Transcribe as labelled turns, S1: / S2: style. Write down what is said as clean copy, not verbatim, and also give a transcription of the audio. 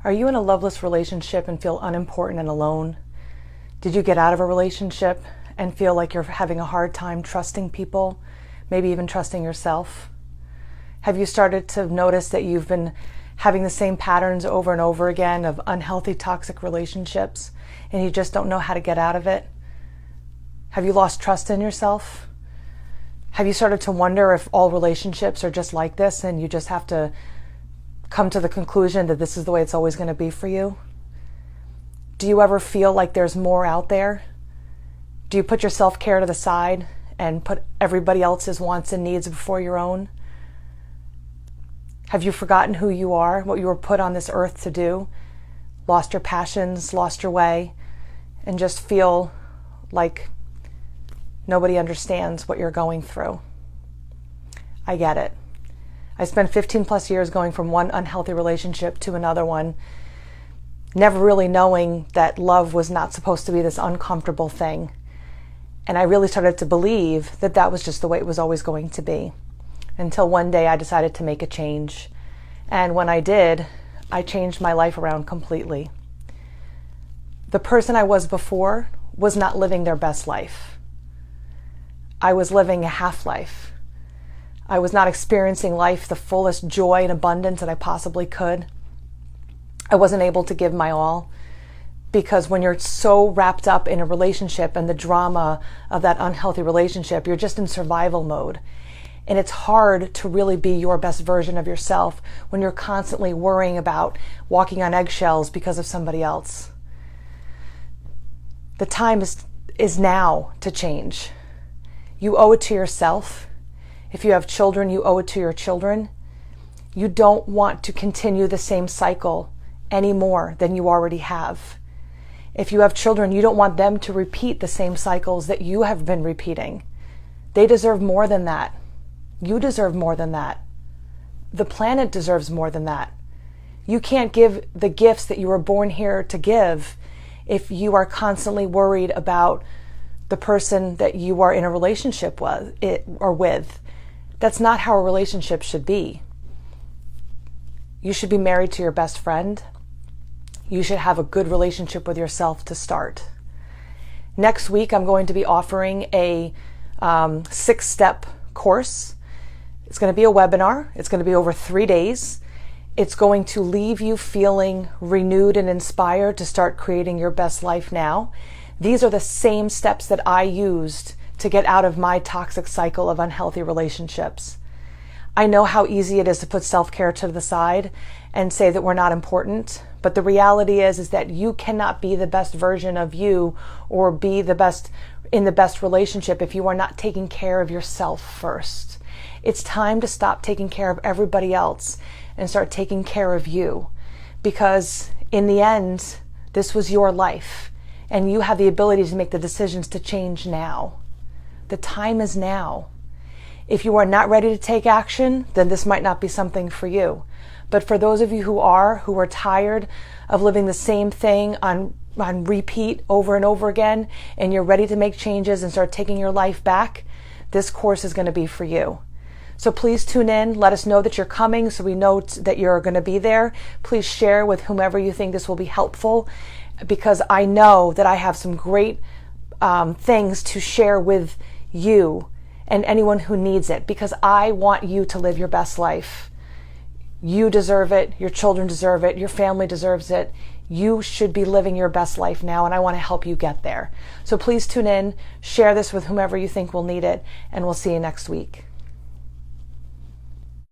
S1: Are you in a loveless relationship and feel unimportant and alone? Did you get out of a relationship and feel like you're having a hard time trusting people, maybe even trusting yourself? Have you started to notice that you've been having the same patterns over and over again of unhealthy, toxic relationships, and you just don't know how to get out of it? Have you lost trust in yourself? Have you started to wonder if all relationships are just like this and you just have to come to the conclusion that this is the way it's always going to be for you? Do you ever feel like there's more out there? Do you put your self-care to the side and put everybody else's wants and needs before your own? Have you forgotten who you are, what you were put on this earth to do? Lost your passions, lost your way, and just feel like nobody understands what you're going through? I get it. I spent 15 plus years going from one unhealthy relationship to another one, never really knowing that love was not supposed to be this uncomfortable thing. And I really started to believe that that was just the way it was always going to be. Until one day I decided to make a change. And when I did, I changed my life around completely. The person I was before was not living their best life. I was living a half life. I was not experiencing life the fullest joy and abundance that I possibly could. I wasn't able to give my all, because when you're so wrapped up in a relationship and the drama of that unhealthy relationship, you're just in survival mode. And it's hard to really be your best version of yourself when you're constantly worrying about walking on eggshells because of somebody else. The time is now to change. You owe it to yourself. If you have children, you owe it to your children. You don't want to continue the same cycle any more than you already have. If you have children, you don't want them to repeat the same cycles that you have been repeating. They deserve more than that. You deserve more than that. The planet deserves more than that. You can't give the gifts that you were born here to give if you are constantly worried about the person that you are in a relationship with. That's not how a relationship should be. You should be married to your best friend. You should have a good relationship with yourself to start. Next week, I'm going to be offering a 6-step course. It's going to be a webinar. It's going to be over 3 days. It's going to leave you feeling renewed and inspired to start creating your best life now. These are the same steps that I used to get out of my toxic cycle of unhealthy relationships. I know how easy it is to put self-care to the side and say that we're not important, but the reality is that you cannot be the best version of you or be the best in the best relationship if you are not taking care of yourself first. It's time to stop taking care of everybody else and start taking care of you, because in the end, this was your life and you have the ability to make the decisions to change now. The time is now. If you are not ready to take action, then this might not be something for you. But for those of you who are tired of living the same thing on repeat over and over again, and you're ready to make changes and start taking your life back, this course is going to be for you. So please tune in. Let us know that you're coming so we know that you're going to be there. Please share with whomever you think this will be helpful, because I know that I have some great things to share with you and anyone who needs it, because I want you to live your best life. You deserve it. Your children deserve it. Your family deserves it. You should be living your best life now, and I want to help you get there. So please tune in, share this with whomever you think will need it, and we'll see you next week.